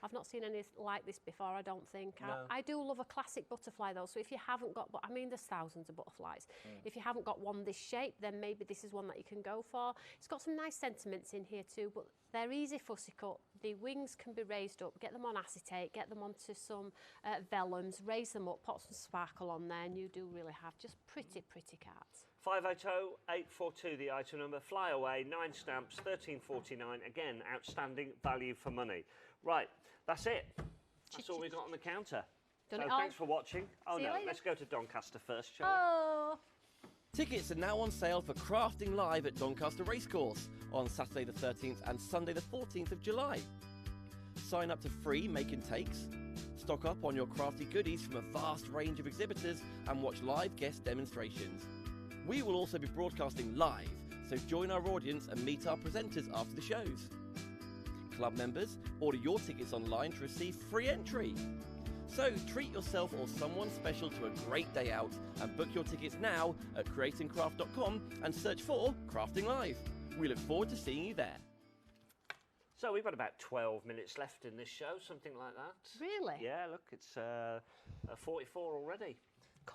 I've not seen any like this before, I don't think. No. I do love a classic butterfly though, so if you haven't got, I mean there's thousands of butterflies. If you haven't got one this shape, then maybe this is one that you can go for. It's got some nice sentiments in here too, but they're easy fussy cut. The wings can be raised up, get them on acetate, get them onto some vellums, raise them up, put some sparkle on there, and you do really have just pretty cards. 580-842, the item number. Fly away, 9 stamps, $13.49. Again, outstanding value for money. Right, that's it. That's all we've got on the counter. Done So it all. thanks for watching. Oh See you no, later. let's go to Doncaster first, shall we? Oh! Tickets are now on sale for Crafting Live at Doncaster Racecourse on Saturday the 13th and Sunday the 14th of July. Sign up to free make and takes, stock up on your crafty goodies from a vast range of exhibitors, and watch live guest demonstrations. We will also be broadcasting live, so join our audience and meet our presenters after the shows. Club members, order your tickets online to receive free entry. So treat yourself or someone special to a great day out and book your tickets now at creatingcraft.com and search for Crafting Live. We look forward to seeing you there. So we've got about 12 minutes left in this show, something like that. Really? Yeah, look, it's 44 already.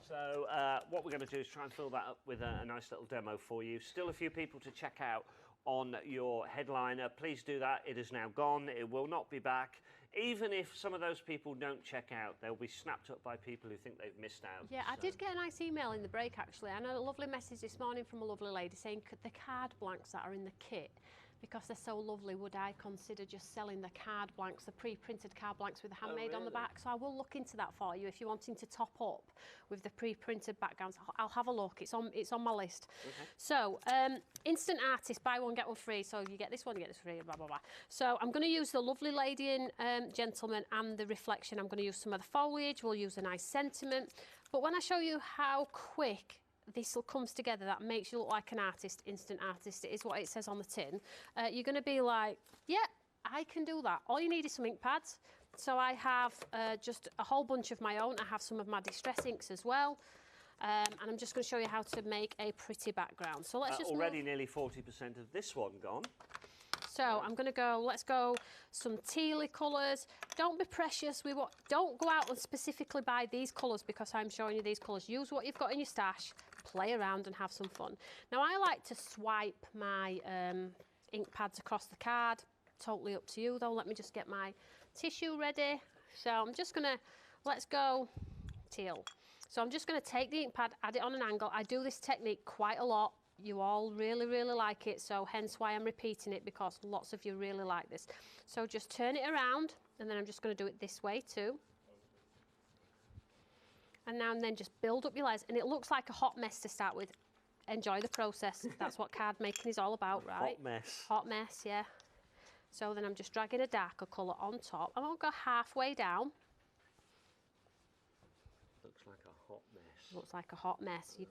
So what we're going to do is try and fill that up with a nice little demo for you. Still a few people to check out on your headliner. Please do that. It is now gone. It will not be back. Even if some of those people don't check out, they'll be snapped up by people who think they've missed out. Yeah, I did get a nice email in the break actually, and a lovely message this morning from a lovely lady saying the card blanks that are in the kit, because they're so lovely, would I consider just selling the card blanks, the pre-printed card blanks with the handmade on the back? So I will look into that for you if you're wanting to top up with the pre-printed backgrounds. I'll have a look. It's on my list. Okay. So Instant Artist, buy one get one free. So you get this one, you get this free. Blah blah blah. So I'm going to use the lovely lady and gentleman and the reflection. I'm going to use some of the foliage. We'll use a nice sentiment. But when I show you how quick this comes together, that makes you look like an artist, instant artist. It is what it says on the tin. You're going to be like, yeah, I can do that. All you need is some ink pads. So I have just a whole bunch of my own. I have some of my distress inks as well. And I'm just going to show you how to make a pretty background. So let's just already nearly 40% of this one gone. So I'm going to go, let's go some tealy colours. Don't be precious. Don't go out and specifically buy these colours because I'm showing you these colours. Use what you've got in your stash, play around and have some fun. Now I like to swipe my ink pads across the card. Totally up to you though. Let me just get my tissue ready. So I'm just going to, let's go teal. So I'm just going to take the ink pad, add it on an angle. I do this technique quite a lot. You all really, really like it, so hence why I'm repeating it, because lots of you really like this. So just turn it around, and then I'm just going to do it this way too. And now and then just build up your layers, and it looks like a hot mess to start with. Enjoy the process. That's what card making is all about, right? Hot mess. Hot mess, yeah. So then I'm just dragging a darker colour on top. I won't go halfway down. Looks like a hot mess. Looks like a hot mess. You've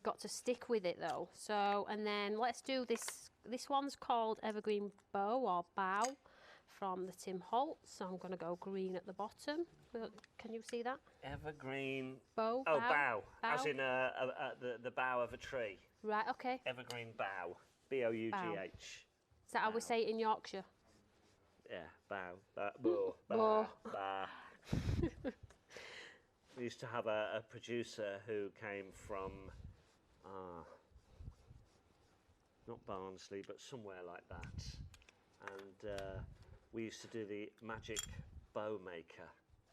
got to stick with it though. So, and then let's do this. This one's called Evergreen Bow or Bow from the Tim Holtz. So I'm going to go green at the bottom. Can you see that? Evergreen bow. Oh, bow. As in the bough of a tree. Right. Okay. Evergreen bough. B-O-U-G-H. Is that how we say it in Yorkshire? Yeah. Bow. Bow. We used to have a producer who came from, not Barnsley, but somewhere like that. And we used to do the magic bow maker.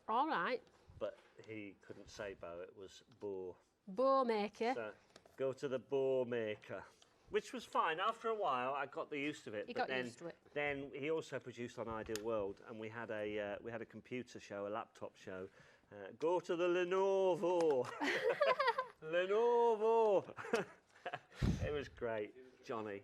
All right. But he couldn't say bow, it was bow. Bow maker. So go to the bow maker. Which was fine. After a while, I got the use of it. You got used to it. Then he also produced on Ideal World, and we had a computer show, a laptop show. Go to the Lenovo. Lenovo. It was great. Johnny.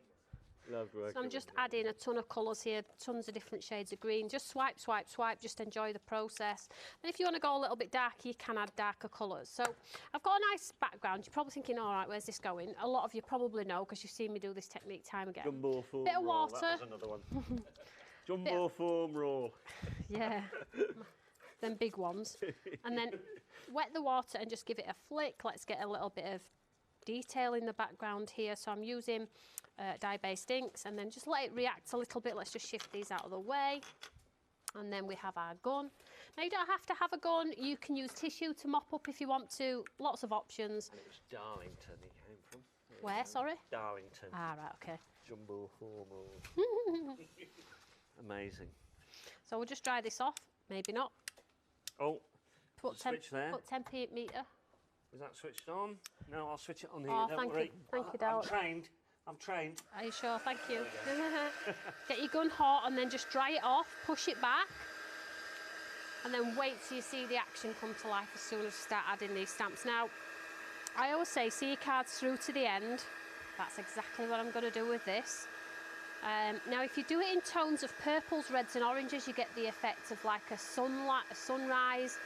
Loved working. So I'm just adding a ton of colours here, tons of different shades of green. Just swipe, swipe, swipe, just enjoy the process. And if you want to go a little bit darker, you can add darker colours. So I've got a nice background. You're probably thinking, all right, where's this going? A lot of you probably know because you've seen me do this technique time again. Jumbo foam bit of roll. water. That was another one. Jumbo foam roll. Yeah. Them big ones. And then wet the water and just give it a flick. Let's get a little bit of detail in the background here. So I'm using dye-based inks, and then just let it react a little bit. Let's just shift these out of the way. And then we have our gun. Now you don't have to have a gun. You can use tissue to mop up if you want to. Lots of options. And it was Darlington he came from. Where, sorry? Darlington. Ah, right, okay. Jumbo foam roll. Amazing. So we'll just dry this off. Maybe not. Oh, Put switch there. Put 10 meter. Is that switched on? No, I'll switch it on here. Oh, Don't thank worry. you. Thank you, Dal. I'm trained. Are you sure? Thank you. Get your gun hot and then just dry it off, push it back, and then wait till you see the action come to life as soon as you start adding these stamps. Now, I always say, see your cards through to the end. That's exactly what I'm going to do with this. Now, if you do it in tones of purples, reds and oranges, you get the effect of like a sunrise,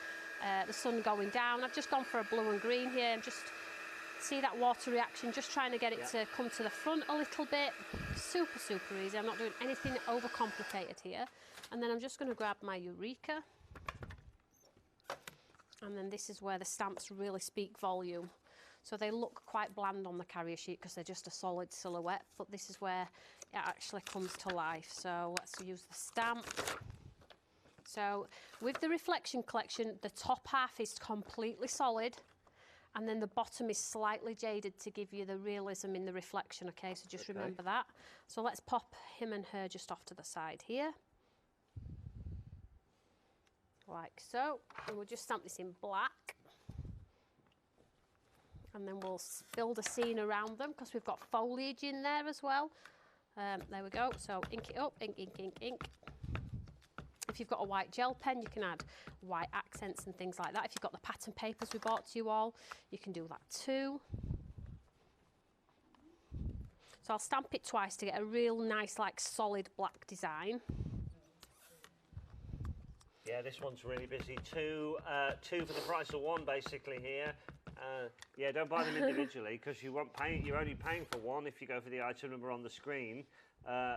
the sun going down. I've just gone for a blue and green here and just see that water reaction, just trying to get it to come to the front a little bit. Super, super easy. I'm not doing anything overcomplicated here. And then I'm just going to grab my Eureka. And then this is where the stamps really speak volume. So they look quite bland on the carrier sheet because they're just a solid silhouette, but this is where it actually comes to life. So let's use the stamp. So with the Reflection collection, the top half is completely solid, and then the bottom is slightly jaded to give you the realism in the reflection, okay? So just remember that. So let's pop him and her just off to the side here. Like so. And we'll just stamp this in black. And then we'll build a scene around them because we've got foliage in there as well. There we go. So ink it up, ink, ink, ink, ink. If you've got a white gel pen, you can add white accents and things like that. If you've got the pattern papers we bought to you all, you can do that too. So I'll stamp it twice to get a real nice, like, solid black design. Yeah, this one's really busy. Two for the price of one, basically, here. Yeah, don't buy them individually because you're only paying for one if you go for the item number on the screen.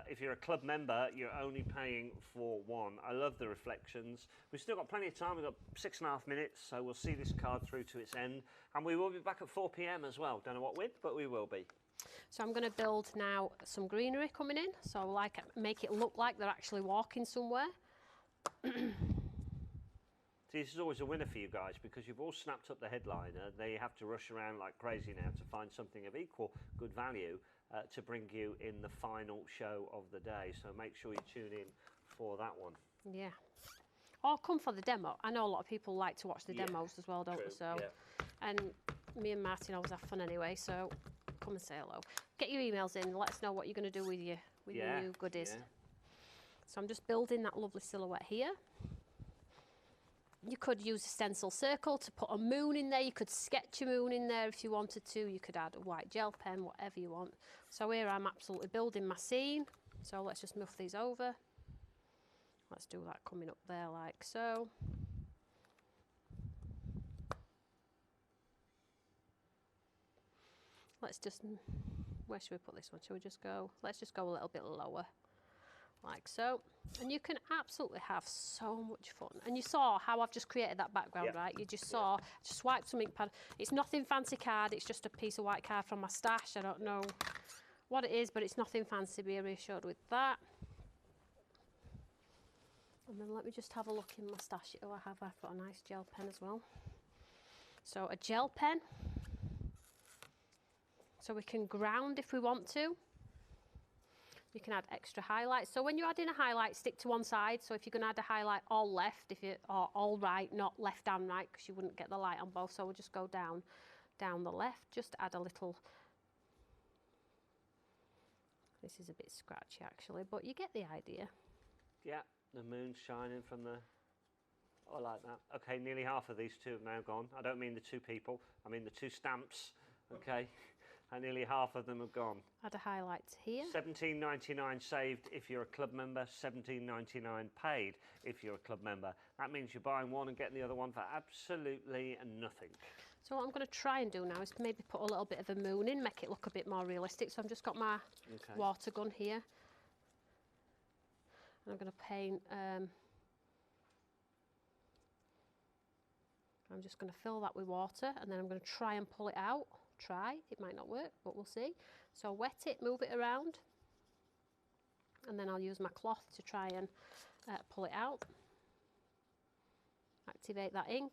If you're a club member, you're only paying for one. I love the reflections. We've still got plenty of time. We've got 6.5 minutes, so we'll see this card through to its end. And we will be back at 4 p.m. as well. Don't know what with, but we will be. So I'm going to build now some greenery coming in. So like make it look like they're actually walking somewhere. See, this is always a winner for you guys because you've all snapped up the headliner. Now you have to rush around like crazy now to find something of equal good value to bring you in the final show of the day. So make sure you tune in for that one. Yeah. Or come for the demo. I know a lot of people like to watch the demos as well, don't they? So, and me and Martin always have fun anyway, so come and say hello. Get your emails in, let us know what you're going to do with your new goodies. Yeah. So I'm just building that lovely silhouette here. You could use a stencil circle to put a moon in there. You could sketch a moon in there if you wanted to. You could add a white gel pen, whatever you want. So here I'm absolutely building my scene. So let's just move these over. Let's do that coming up there like so. Let's just, where should we put this one? Shall we just go, let's just go a little bit lower. Like so, and you can absolutely have so much fun. And you saw how I've just created that background, right? You just saw, just swiped some ink pad. It's nothing fancy card, it's just a piece of white card from my stash. I don't know what it is, but it's nothing fancy, be reassured with that. And then let me just have a look in my stash. Oh, I've got a nice gel pen as well. So a gel pen. So we can ground if we want to. You can add extra highlights. So when you're adding a highlight, stick to one side. So if you're going to add a highlight all left, or all right, not left and right, because you wouldn't get the light on both. So we'll just go down the left, just add a little. This is a bit scratchy actually, but you get the idea. Yeah, the moon's shining from the. Oh, I like that. Okay, nearly half of these two have now gone. I don't mean the two people. I mean the two stamps. Okay. And nearly half of them have gone. Add a highlight here. $17.99 saved if you're a club member, $17.99 paid if you're a club member. That means you're buying one and getting the other one for absolutely nothing. So what I'm going to try and do now is maybe put a little bit of a moon in, make it look a bit more realistic. So I've just got my water gun here. And I'm going to paint, I'm just going to fill that with water and then I'm going to try and pull it out. Try, it might not work, but we'll see. So wet it, move it around, and then I'll use my cloth to try and pull it out. Activate that ink.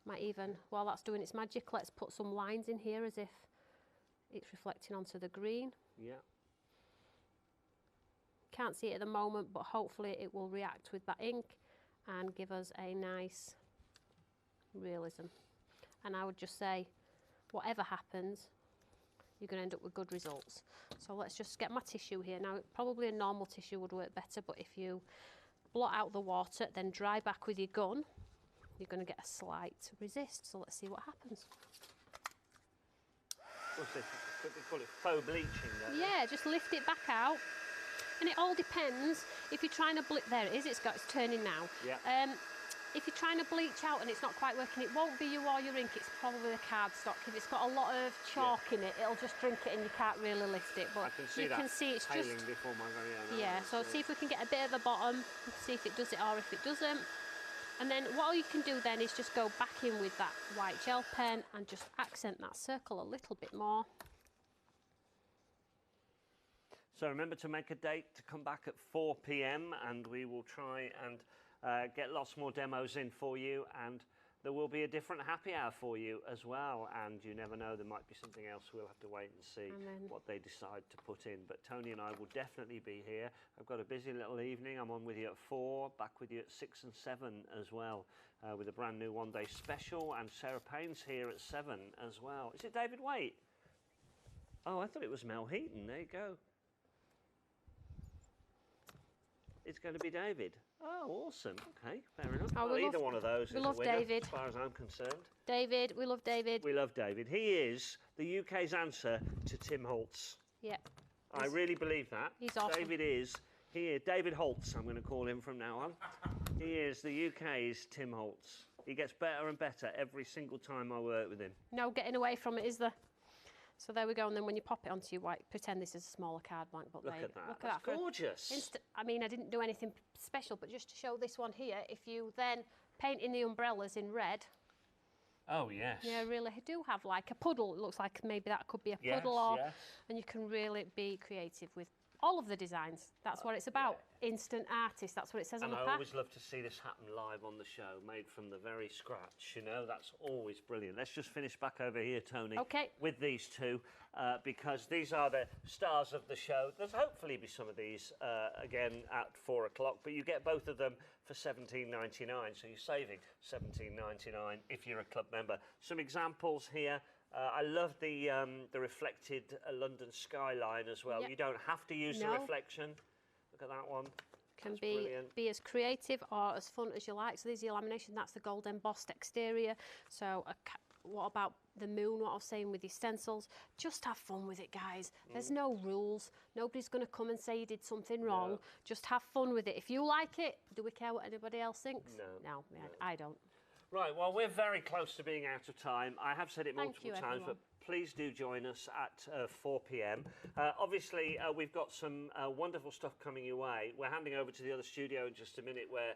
Might even, while that's doing its magic, let's put some lines in here as if it's reflecting onto the green. Yeah. Can't see it at the moment, but hopefully it will react with that ink and give us a nice realism. And I would just say, whatever happens, you're going to end up with good results. So let's just get my tissue here. Now, probably a normal tissue would work better, but if you blot out the water, then dry back with your gun, you're going to get a slight resist. So let's see what happens. What's this? We call it faux bleaching, don't we? Yeah, just lift it back out. And it all depends. If you're trying to there it is, it's turning now. Yeah. If you're trying to bleach out and it's not quite working, it won't be you or your ink, it's probably the cardstock. If it's got a lot of chalk in it, it'll just drink it and you can't really lift it. But you can see it's just before my very own eyes. So see if we can get a bit of a bottom, see if it does it or if it doesn't. And then what you can do then is just go back in with that white gel pen and just accent that circle a little bit more. So remember to make a date to come back at 4 p.m. and we will try and get lots more demos in for you, and there will be a different happy hour for you as well, and you never know, there might be something else. We'll have to wait and see what they decide to put in, but Tony and I will definitely be here. I've got a busy little evening. I'm on with you at 4, back with you at 6 and 7 as well, with a brand new one-day special, and Sarah Payne's here at 7 as well. Is it David Waite? Oh, I thought it was Mel Heaton. There you go. It's going to be David. Oh, awesome. Okay, fair enough. Oh, well, either one of those is a winner, David. as far as I'm concerned. David, we love David. We love David. He is the UK's answer to Tim Holtz. Yeah. I really believe that. He's awesome. David Holtz, I'm going to call him from now on. He is the UK's Tim Holtz. He gets better and better every single time I work with him. No getting away from it, is there? So there we go, and then when you pop it onto your white, pretend this is a smaller card blank, but Look there, at that. look That's at that. gorgeous. I mean, I didn't do anything special, but just to show this one here, if you then paint in the umbrellas in red, Oh, yes. yeah, really do have like a puddle. It looks like maybe that could be a Yes, puddle, or, yes. and you can really be creative with all of the designs. That's what it's about. Instant artist, that's what it says on And the I pack. always love to see this happen live on the show, made from the very scratch, you know, that's always brilliant. Let's just finish back over here, Toni, Okay. with these two, because these are the stars of the show. There's hopefully be some of these again at 4 o'clock, but you get both of them for $17.99, so you're saving $17.99 if you're a club member. Some examples here. I love the reflected London skyline as well. Yep. You don't have to use the No. reflection. Look at that one. Can That's be brilliant. as creative or as fun as you like. So there's the lamination, that's the gold embossed exterior. So what about the moon, what I was saying with your stencils? Just have fun with it, guys. There's no rules. Nobody's going to come and say you did something wrong. No. Just have fun with it. If you like it, do we care what anybody else thinks? No. I don't. Right, well, we're very close to being out of time. I have said it Thank multiple you, times, everyone. but please do join us at 4 p.m. Obviously, we've got some wonderful stuff coming your way. We're handing over to the other studio in just a minute where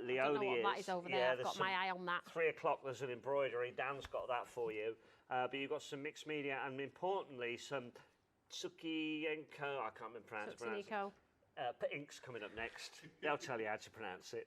Leonie I don't know what is. that is over there. Yeah, I've there's got my eye on that. 3 o'clock, there's an embroidery. Dan's got that for you. But you've got some mixed media and, importantly, some Tsukienko. I can't remember pronounce it. Nico. Ink's coming up next. They'll tell you how to pronounce it.